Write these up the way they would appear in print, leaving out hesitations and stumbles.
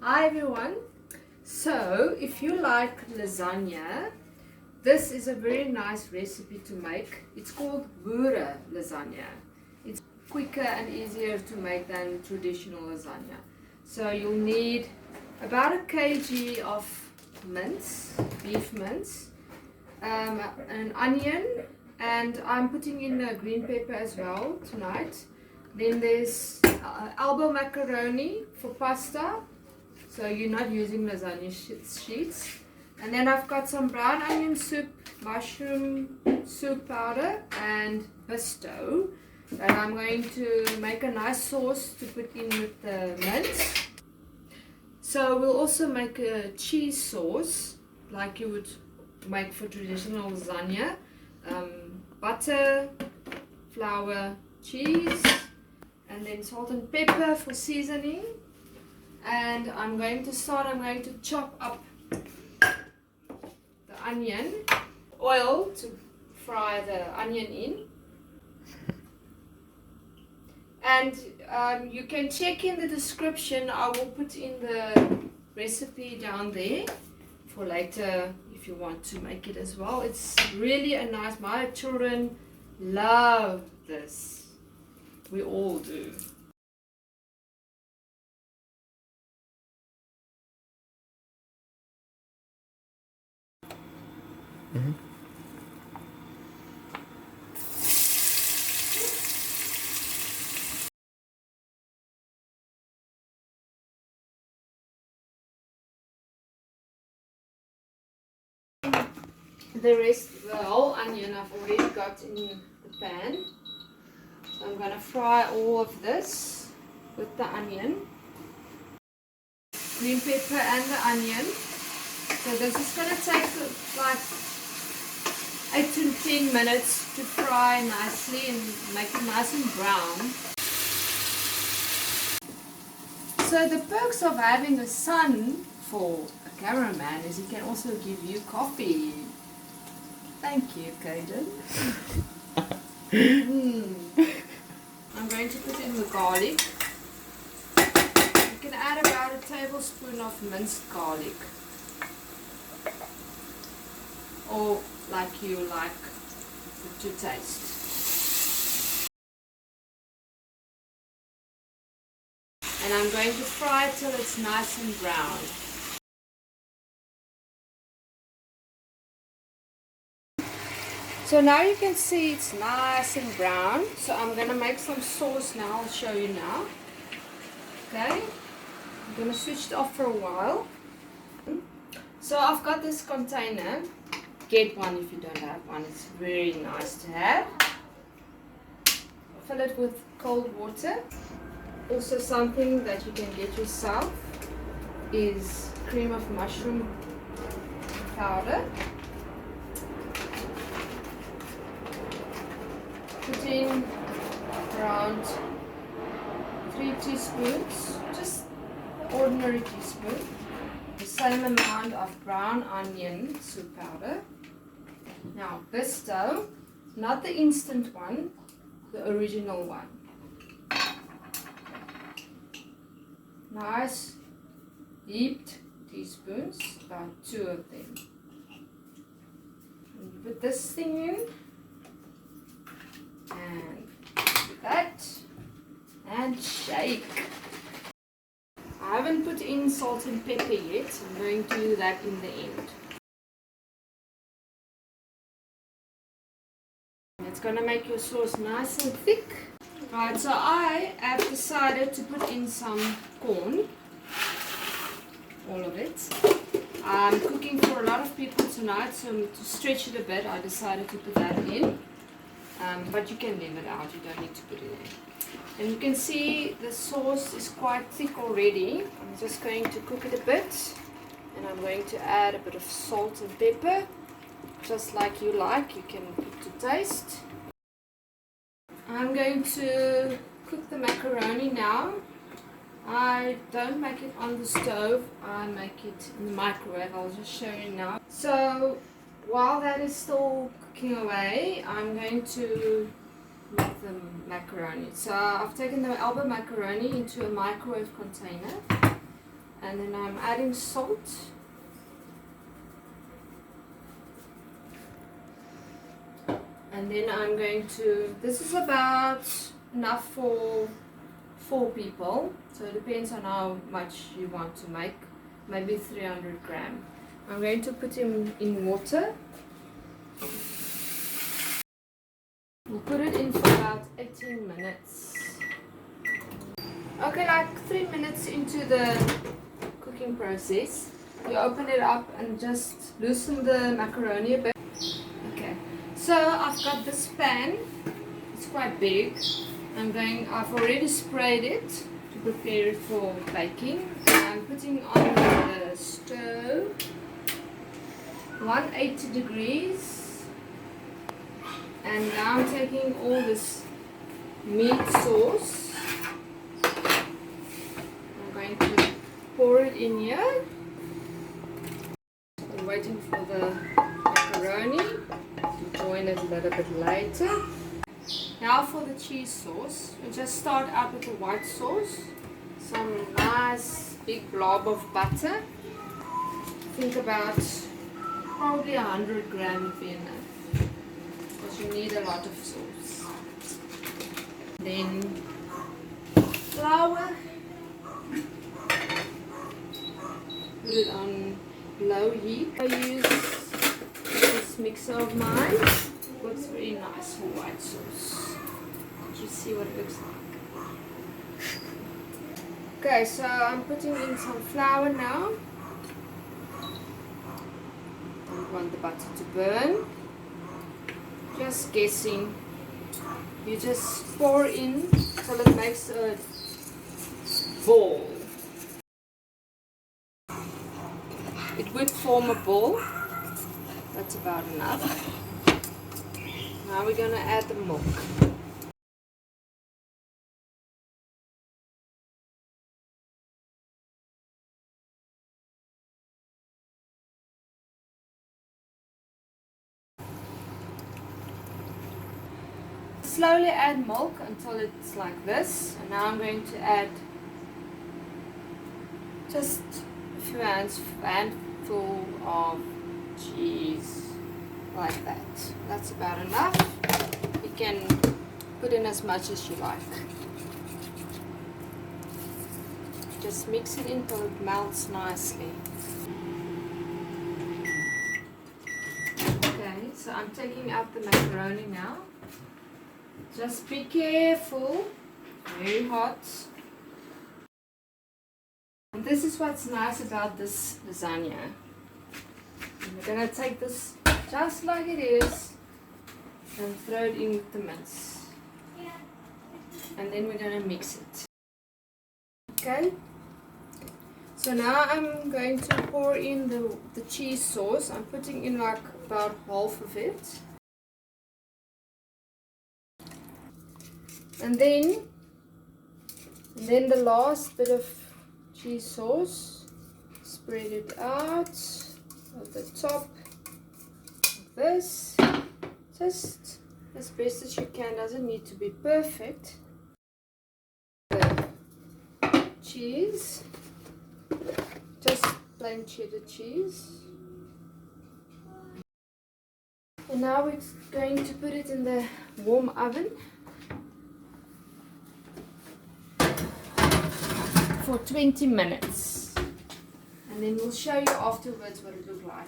Hi everyone. So if you like lasagna, this is a very nice recipe to make. It's called Boere Lasagna. It's quicker and easier to make than traditional lasagna. So you'll need about a kg of mince, beef mince, an onion, and I'm putting in a green pepper as well tonight. Then there's elbow macaroni for pasta, so you're not using lasagna sheets. And then I've got some brown onion soup, mushroom soup powder, and Bisto. And I'm going to make a nice sauce to put in with the mince. So we'll also make a cheese sauce like you would make for traditional lasagna. Butter, flour, cheese, and then salt and pepper for seasoning. And I'm going to chop up the onion, oil to fry the onion in. And you can check in the description. I will put in the recipe down there for later if you want to make it as well. It's really a nice, my children love this. We all do. The whole onion I've already got in the pan. So I'm going to fry all of this with the onion, green pepper and the onion. So this is going to take like 8 to 10 minutes to fry nicely and make it nice and brown. So the perks of having a son for a cameraman is he can also give you coffee. Thank you, Caden. I'm going to put in the garlic. You can add about a tablespoon of minced garlic, or like you like to taste. And I'm going to fry it till it's nice and brown. So now you can see it's nice and brown. So I'm going to make some sauce now. I'll show you now. Okay. I'm going to switch it off for a while. So I've got this container. Get one if you don't have one. It's very nice to have. Fill it with cold water. Also something that you can get yourself is cream of mushroom powder. Put in around 3 teaspoons, just ordinary teaspoon. The same amount of brown onion soup powder. Now Bisto, not the instant one, the original one. Nice heaped teaspoons, about 2 of them. And you put this thing in. And do that and shake. I haven't put in salt and pepper yet. I'm going to do that in the end. It's going to make your sauce nice and thick. Right, so I have decided to put in some corn, all of it. I'm cooking for a lot of people tonight, so to stretch it a bit I decided to put that in. But you can leave it out, you don't need to put it in. And you can see the sauce is quite thick already. I'm just going to cook it a bit, and I'm going to add a bit of salt and pepper, just like you like, you can put to taste. I'm going to cook the macaroni now. I don't make it on the stove, I make it in the microwave. I'll just show you now. So while that is still cooking away, I'm going to make the macaroni. So I've taken the elbow macaroni into a microwave container, And then I'm adding salt. And then I'm going to, this is about enough for 4 people. So it depends on how much you want to make. Maybe 300 grams. I'm going to put him in water. We'll put it in for about 18 minutes. Okay, like 3 minutes into the cooking process, you open it up and just loosen the macaroni a bit. Okay, so I've got this pan. It's quite big. I've already sprayed it to prepare it for baking. I'm putting on the stove 180 degrees, and now I'm taking all this meat sauce. I'm going to pour it in here. I'm waiting for the macaroni to join it a little bit later. Now for the cheese sauce, we just start out with the white sauce. Some nice big blob of butter. Think about probably 100 grams would be enough, because you need a lot of sauce. Then flour. Put it on low heat. I use this mixer of mine. It works very nice for white sauce. You see what it looks like. Okay, so I'm putting in some flour now. Don't want the butter to burn. Just guessing. You just pour in till it makes a ball. It would form a ball. That's about enough. Now we're going to add the milk. Slowly add milk until it's like this. And now I'm going to add just a few handful of cheese, like that. That's about enough. You can put in as much as you like. Just mix it until it melts nicely. Okay, so I'm taking out the macaroni now. Just be careful, very hot. And this is what's nice about this lasagna. And we're going to take this just like it is and throw it in with the mince. And then we're going to mix it. Okay, so now I'm going to pour in the cheese sauce. I'm putting in like about half of it. And then the last bit of cheese sauce, spread it out at the top like this, just as best as you can. Doesn't need to be perfect. The cheese, just plain cheddar cheese. And now we're going to put it in the warm oven for 20 minutes, and then we'll show you afterwards what it looks like.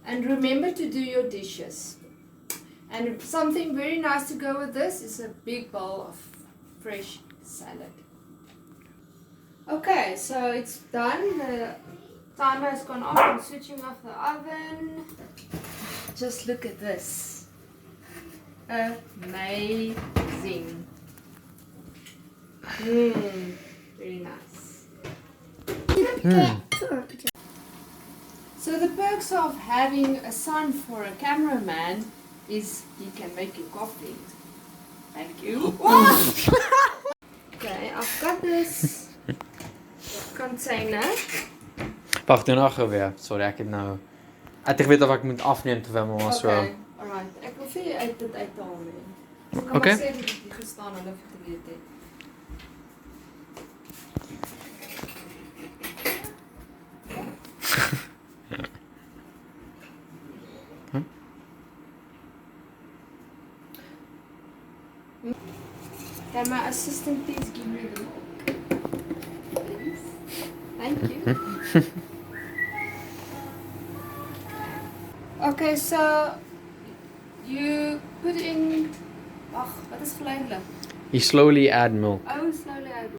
And remember to do your dishes. And something very nice to go with this is a big bowl of fresh salad. Okay, so it's done. The timer has gone off. I'm switching off the oven. Just look at this. Amazing. Very nice. So the perks of having a son for a cameraman is he can make you coffee. Thank you. Okay, I've got this container. Wacht, doe nog weer. Sorry, ek het nou... Ek weet of ek moet afneem terwyl mama so... Okay, alright. Ek wil vir jy uit dit uithaal. Ek kan maar sê dat jy gestaan en of jy geweet het. Can my assistant please give me the milk? Please. Thank you. Okay, so you put in. Ach, wat is geleidelijk? You slowly add milk. Oh, slowly add.